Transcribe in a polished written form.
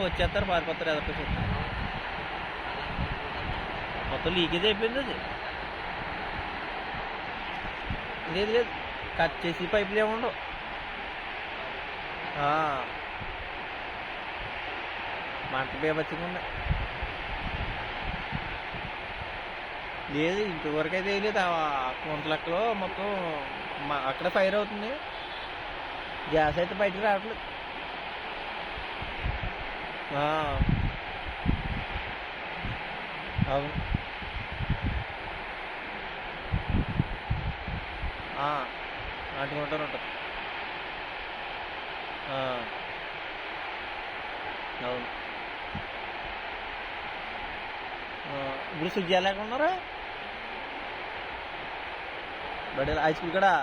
వచ్చేస్తారు పారిపోతారు ఎదపేసి మొత్తం లీకేజ్ అయిపోయింది అది. లేదు లేదు, కట్ చేసి పైపులు ఏముండవు. మంట బీభత్సంగా ఉంది. లేదు ఇంతవరకు అయితే లేదు. కుంటలెక్కలో మొత్తం అక్కడ ఫైర్ అవుతుంది. గ్యాస్ అయితే బయటకు రావట్లేదు. అవును, అంటుకుంటారు ఉంటుంది. అవును, ఇప్పుడు స్విచ్ చేయలేకున్నారా బడి హై స్కూల్ కూడా